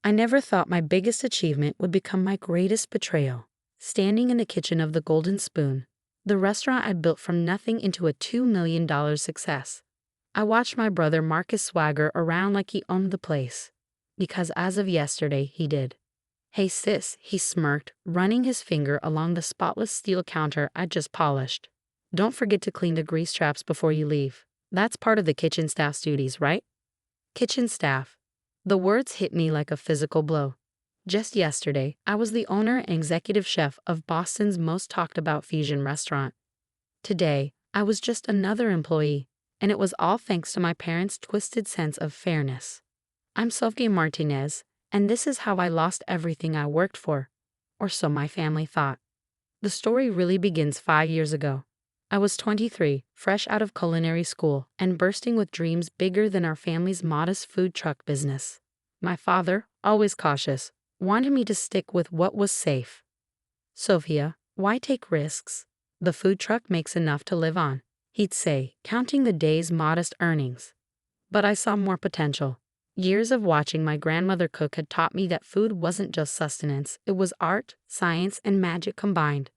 I never thought my biggest achievement would become my greatest betrayal. Standing in the kitchen of the Golden Spoon, the restaurant I built from nothing into a $2 million success, I watched my brother Marcus swagger around like he owned the place. Because as of yesterday, he did. "Hey sis," he smirked, running his finger along the spotless steel counter I'd just polished. "Don't forget to clean the grease traps before you leave. That's part of the kitchen staff's duties, right?" Kitchen staff. The words hit me like a physical blow. Just yesterday, I was the owner and executive chef of Boston's most talked about fusion restaurant. Today, I was just another employee, and it was all thanks to my parents' twisted sense of fairness. I'm Sophie Martinez, and this is how I lost everything I worked for. Or so my family thought. The story really begins 5 years ago. I was 23, fresh out of culinary school, and bursting with dreams bigger than our family's modest food truck business. My father, always cautious, wanted me to stick with what was safe. "Sophia, why take risks? The food truck makes enough to live on," he'd say, counting the day's modest earnings. But I saw more potential. Years of watching my grandmother cook had taught me that food wasn't just sustenance, it was art, science, and magic combined.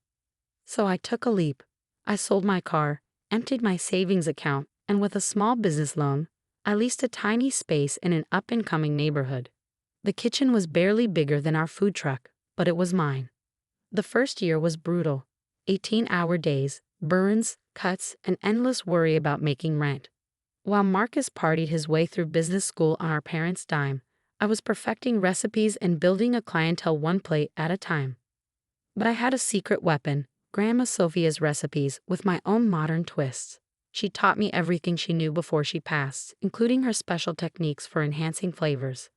So I took a leap. I sold my car, emptied my savings account, and with a small business loan, I leased a tiny space in an up-and-coming neighborhood. The kitchen was barely bigger than our food truck, but it was mine. The first year was brutal. 18-hour days, burns, cuts, and endless worry about making rent. While Marcus partied his way through business school on our parents' dime, I was perfecting recipes and building a clientele one plate at a time. But I had a secret weapon, Grandma Sophia's recipes, with my own modern twists. She taught me everything she knew before she passed, including her special techniques for enhancing flavors.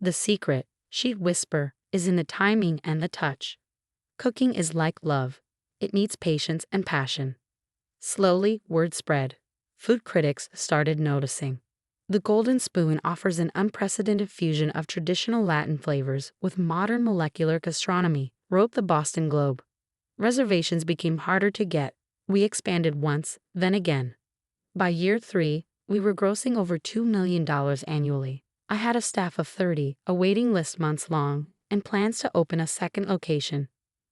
"The secret," she'd whisper, "is in the timing and the touch. Cooking is like love. It needs patience and passion." Slowly, word spread. Food critics started noticing. The Golden Spoon offers an unprecedented fusion of traditional Latin flavors with modern molecular gastronomy, wrote the Boston Globe. Reservations became harder to get. We expanded once, then again. By year 3, we were grossing over $2 million annually. I had a staff of 30, a waiting list months long, and plans to open a second location.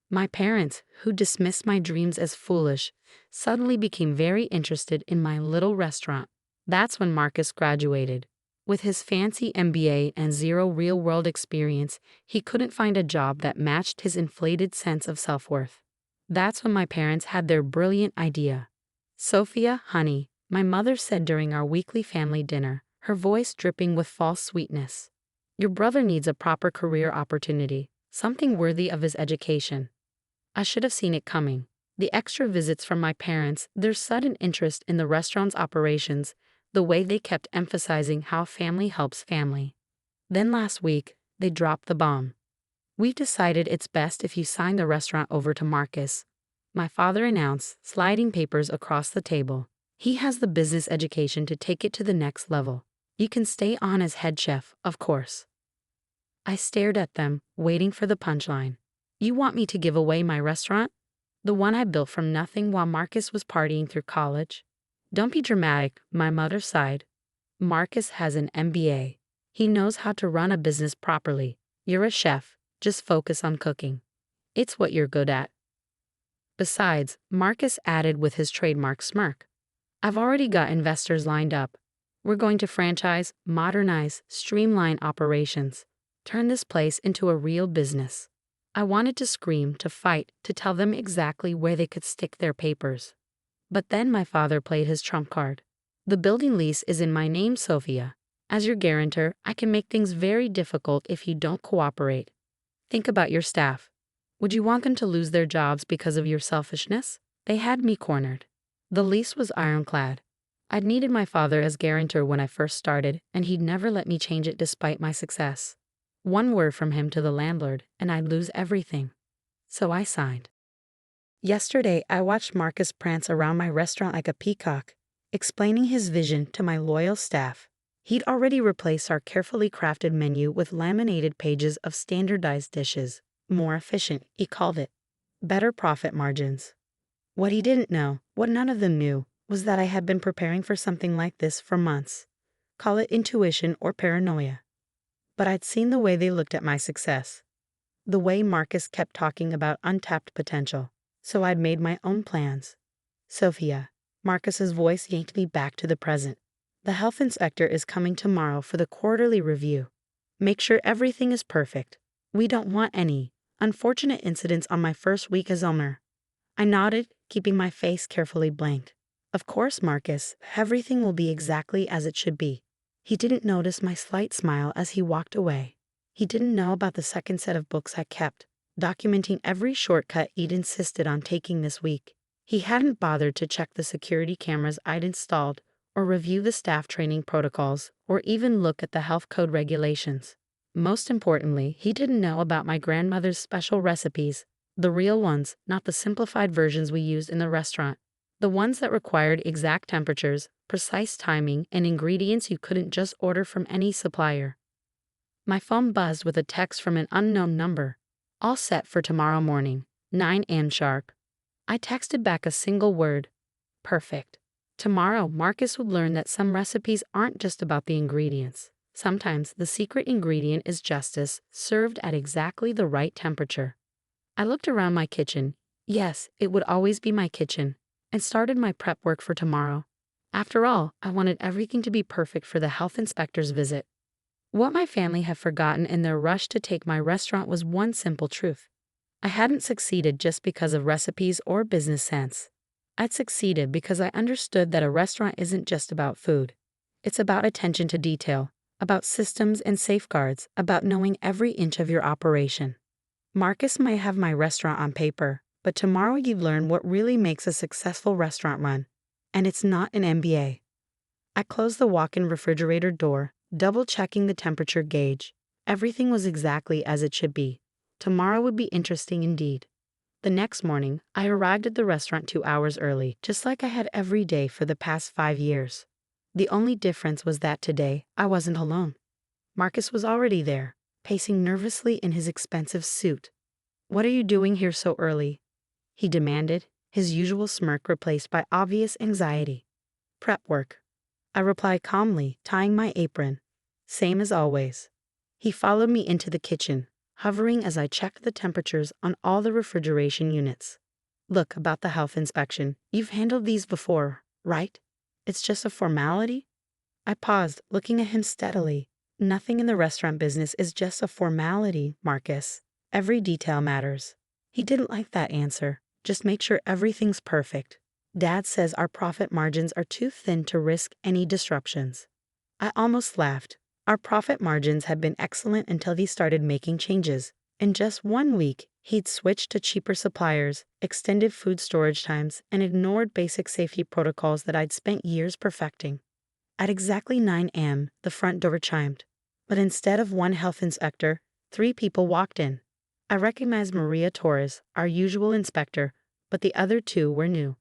My parents, who dismissed my dreams as foolish, suddenly became very interested in my little restaurant. That's when Marcus graduated. With his fancy MBA and zero real-world experience, he couldn't find a job that matched his inflated sense of self-worth. That's when my parents had their brilliant idea. "Sophia, honey," my mother said during our weekly family dinner, her voice dripping with false sweetness. "Your brother needs a proper career opportunity, something worthy of his education." I should have seen it coming. The extra visits from my parents, their sudden interest in the restaurant's operations, the way they kept emphasizing how family helps family. Then last week, they dropped the bomb. "We've decided it's best if you sign the restaurant over to Marcus," my father announced, sliding papers across the table. "He has the business education to take it to the next level. You can stay on as head chef, of course." I stared at them, waiting for the punchline. "You want me to give away my restaurant? The one I built from nothing while Marcus was partying through college?" "Don't be dramatic," my mother sighed. "Marcus has an MBA. He knows how to run a business properly. You're a chef. Just focus on cooking. It's what you're good at." Besides, Marcus added with his trademark smirk, "I've already got investors lined up. We're going to franchise, modernize, streamline operations, turn this place into a real business." I wanted to scream, to fight, to tell them exactly where they could stick their papers. But then my father played his trump card. "The building lease is in my name, Sophia. As your guarantor, I can make things very difficult if you don't cooperate. Think about your staff. Would you want them to lose their jobs because of your selfishness?" They had me cornered. The lease was ironclad. I'd needed my father as guarantor when I first started, and he'd never let me change it despite my success. One word from him to the landlord, and I'd lose everything. So I signed. Yesterday, I watched Marcus prance around my restaurant like a peacock, explaining his vision to my loyal staff. He'd already replaced our carefully crafted menu with laminated pages of standardized dishes. More efficient, he called it. Better profit margins. What he didn't know, what none of them knew, was that I had been preparing for something like this for months. Call it intuition or paranoia. But I'd seen the way they looked at my success, the way Marcus kept talking about untapped potential. So I'd made my own plans. Sophia, Marcus's voice yanked me back to the present. The health inspector is coming tomorrow for the quarterly review. Make sure everything is perfect. We don't want any unfortunate incidents on my first week as owner. I nodded, keeping my face carefully blank. Of course, Marcus, everything will be exactly as it should be. He didn't notice my slight smile as he walked away. He didn't know about the second set of books I kept, documenting every shortcut he'd insisted on taking this week. He hadn't bothered to check the security cameras I'd installed, or review the staff training protocols, or even look at the health code regulations. Most importantly, he didn't know about my grandmother's special recipes, the real ones, not the simplified versions we used in the restaurant. The ones that required exact temperatures, precise timing, and ingredients you couldn't just order from any supplier. My phone buzzed with a text from an unknown number. All set for tomorrow morning, 9 a.m. sharp. I texted back a single word. Perfect. Tomorrow, Marcus would learn that some recipes aren't just about the ingredients. Sometimes the secret ingredient is justice, served at exactly the right temperature. I looked around my kitchen. Yes, it would always be my kitchen, and started my prep work for tomorrow. After all, I wanted everything to be perfect for the health inspector's visit. What my family had forgotten in their rush to take my restaurant was one simple truth. I hadn't succeeded just because of recipes or business sense. I'd succeeded because I understood that a restaurant isn't just about food. It's about attention to detail, about systems and safeguards, about knowing every inch of your operation. Marcus might have my restaurant on paper, but tomorrow you'd learn what really makes a successful restaurant run. And it's not an MBA. I closed the walk-in refrigerator door, double-checking the temperature gauge. Everything was exactly as it should be. Tomorrow would be interesting indeed. The next morning, I arrived at the restaurant 2 hours early, just like I had every day for the past 5 years. The only difference was that today, I wasn't alone. Marcus was already there, pacing nervously in his expensive suit. "What are you doing here so early?" he demanded, his usual smirk replaced by obvious anxiety. "Prep work," I replied calmly, tying my apron. "Same as always." He followed me into the kitchen, hovering as I checked the temperatures on all the refrigeration units. "Look, about the health inspection. You've handled these before, right? It's just a formality?" I paused, looking at him steadily. "Nothing in the restaurant business is just a formality, Marcus. Every detail matters." He didn't like that answer. Just make sure everything's perfect. Dad says our profit margins are too thin to risk any disruptions. I almost laughed. Our profit margins had been excellent until he started making changes. In just 1 week, he'd switched to cheaper suppliers, extended food storage times, and ignored basic safety protocols that I'd spent years perfecting. At exactly 9 a.m., the front door chimed. But instead of one health inspector, 3 people walked in. I recognized Maria Torres, our usual inspector, but the other 2 were new.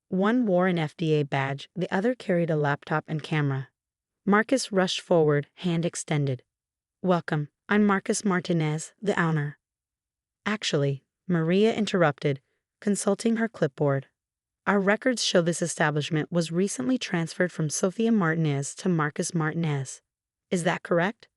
One wore an FDA badge, the other carried a laptop and camera. Marcus rushed forward, hand extended. "Welcome, I'm Marcus Martinez, the owner." "Actually," Maria interrupted, consulting her clipboard. "Our records show this establishment was recently transferred from Sofia Martinez to Marcus Martinez. Is that correct?"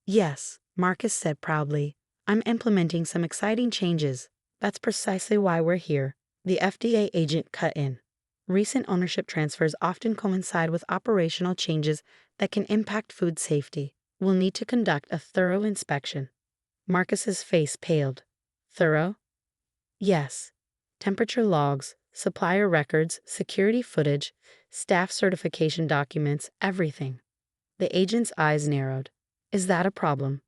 "Yes," Marcus said proudly. "I'm implementing some exciting changes. That's precisely why we're here." The FDA agent cut in. "Recent ownership transfers often coincide with operational changes that can impact food safety. We'll need to conduct a thorough inspection." Marcus's face paled. "Thorough?" "Yes. Temperature logs, supplier records, security footage, staff certification documents, everything." The agent's eyes narrowed. "Is that a problem?"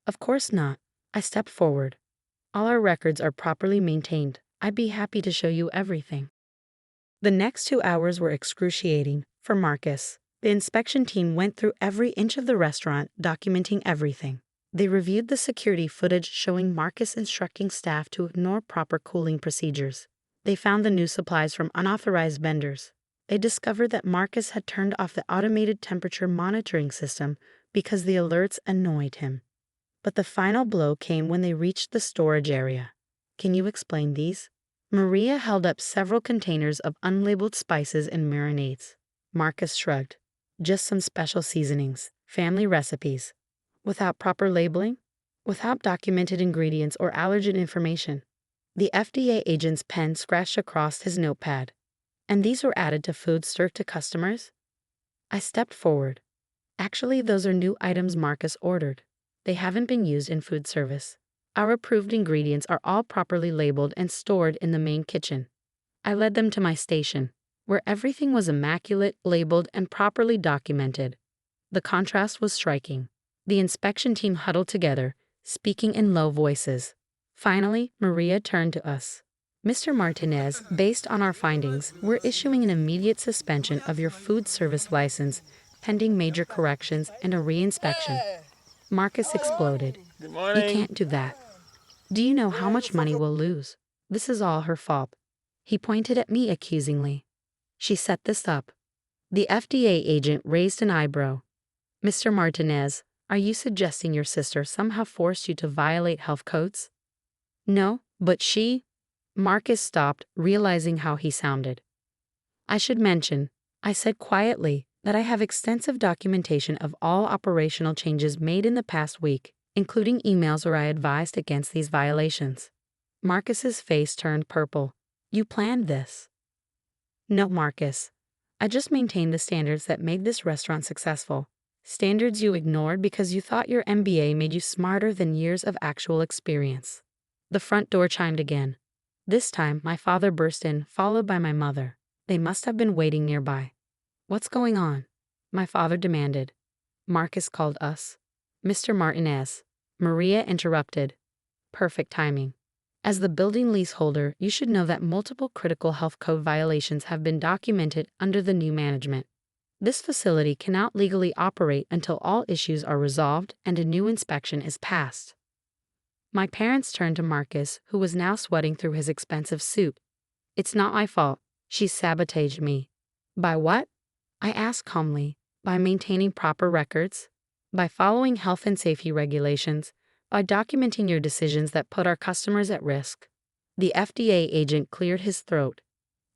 "Of course not." I stepped forward. "All our records are properly maintained. I'd be happy to show you everything." The next 2 hours were excruciating for Marcus. The inspection team went through every inch of the restaurant, documenting everything. They reviewed the security footage showing Marcus instructing staff to ignore proper cooling procedures. They found the new supplies from unauthorized vendors. They discovered that Marcus had turned off the automated temperature monitoring system because the alerts annoyed him. But the final blow came when they reached the storage area. "Can you explain these?" Maria held up several containers of unlabeled spices and marinades. Marcus shrugged. "Just some special seasonings, family recipes." without proper labeling, without documented ingredients or allergen information. The FDA agent's pen scratched across his notepad. And these were added to foods served to customers? I stepped forward. Actually, those are new items Marcus ordered. They haven't been used in food service. Our approved ingredients are all properly labeled and stored in the main kitchen. I led them to my station, where everything was immaculate, labeled, and properly documented. The contrast was striking. The inspection team huddled together, speaking in low voices. Finally, Maria turned to us. Mr. Martinez, based on our findings, we're issuing an immediate suspension of your food service license, pending major corrections and a reinspection. Marcus exploded. Good You morning. can't do that. Do you know how much money we'll lose? This is all her fault. He pointed at me accusingly. She set this up. The FDA agent raised an eyebrow. Mr. Martinez, are you suggesting your sister somehow forced you to violate health codes? No, but she... Marcus stopped, realizing how he sounded. I should mention, I said quietly, that I have extensive documentation of all operational changes made in the past week, including emails where I advised against these violations. Marcus's face turned purple. You planned this. No, Marcus. I just maintained the standards that made this restaurant successful. Standards you ignored because you thought your MBA made you smarter than years of actual experience. The front door chimed again. This time, my father burst in, followed by my mother. They must have been waiting nearby. What's going on? My father demanded. Marcus called us. Mr. Martinez. Maria interrupted. Perfect timing. As the building leaseholder, you should know that multiple critical health code violations have been documented under the new management. This facility cannot legally operate until all issues are resolved and a new inspection is passed. My parents turned to Marcus, who was now sweating through his expensive suit. It's not my fault. She sabotaged me. By what? I asked calmly. By maintaining proper records, by following health and safety regulations, by documenting your decisions that put our customers at risk. The FDA agent cleared his throat.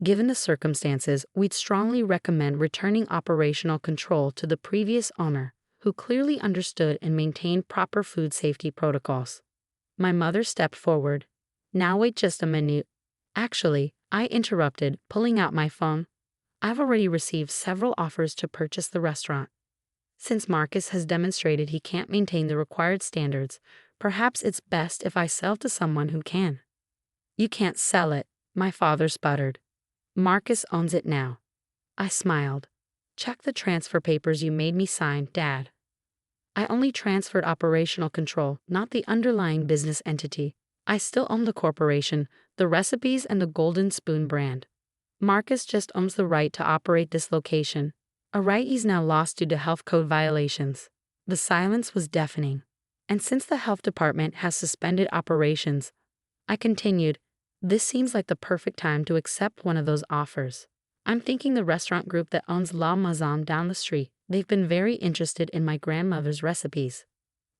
Given the circumstances, we'd strongly recommend returning operational control to the previous owner, who clearly understood and maintained proper food safety protocols. My mother stepped forward. Now wait just a minute. Actually, I interrupted, pulling out my phone. I've already received several offers to purchase the restaurant. Since Marcus has demonstrated he can't maintain the required standards, perhaps it's best if I sell to someone who can. You can't sell it, my father sputtered. Marcus owns it now. I smiled. Check the transfer papers you made me sign, Dad. I only transferred operational control, not the underlying business entity. I still own the corporation, the recipes, and the Golden Spoon brand. Marcus just owns the right to operate this location, a right he's now lost due to health code violations. The silence was deafening. And since the health department has suspended operations, I continued, this seems like the perfect time to accept one of those offers. I'm thinking the restaurant group that owns La Maison down the street. They've been very interested in my grandmother's recipes.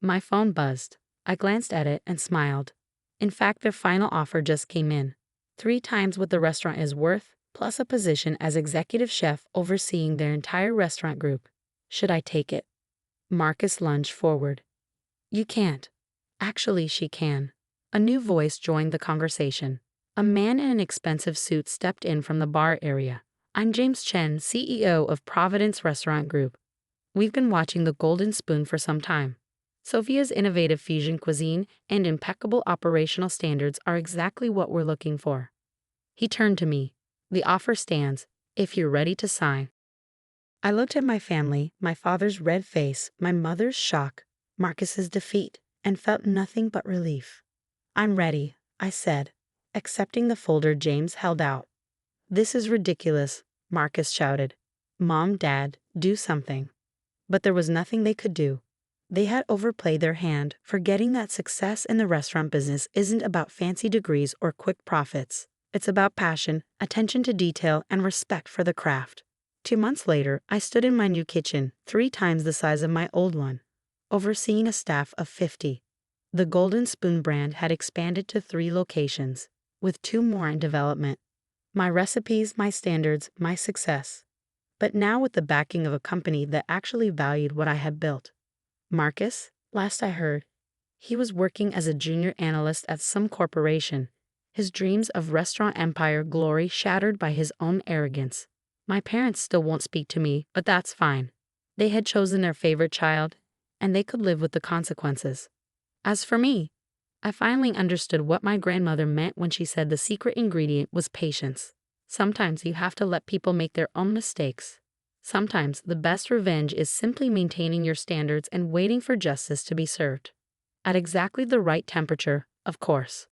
My phone buzzed. I glanced at it and smiled. In fact, their final offer just came in. 3 times what the restaurant is worth, plus a position as executive chef overseeing their entire restaurant group. Should I take it? Marcus lunged forward. You can't. Actually, she can. A new voice joined the conversation. A man in an expensive suit stepped in from the bar area. I'm James Chen, CEO of Providence Restaurant Group. We've been watching the Golden Spoon for some time. Sophia's innovative fusion cuisine and impeccable operational standards are exactly what we're looking for. He turned to me. The offer stands, if you're ready to sign. I looked at my family, my father's red face, my mother's shock, Marcus's defeat, and felt nothing but relief. I'm ready, I said, accepting the folder James held out. This is ridiculous, Marcus shouted. Mom, Dad, do something. But there was nothing they could do. They had overplayed their hand, forgetting that success in the restaurant business isn't about fancy degrees or quick profits. It's about passion, attention to detail, and respect for the craft. 2 months later, I stood in my new kitchen, 3 times the size of my old one, overseeing a staff of 50. The Golden Spoon brand had expanded to 3 locations, with 2 more in development. My recipes, my standards, my success. But now with the backing of a company that actually valued what I had built. Marcus, Last I heard, he was working as a junior analyst at some corporation, his dreams of restaurant empire glory shattered by his own arrogance. My parents still won't speak to me, but that's fine. They had chosen their favorite child, and they could live with the consequences. As for me, I finally understood what my grandmother meant when she said the secret ingredient was patience. Sometimes you have to let people make their own mistakes. Sometimes the best revenge is simply maintaining your standards and waiting for justice to be served. At exactly the right temperature, of course.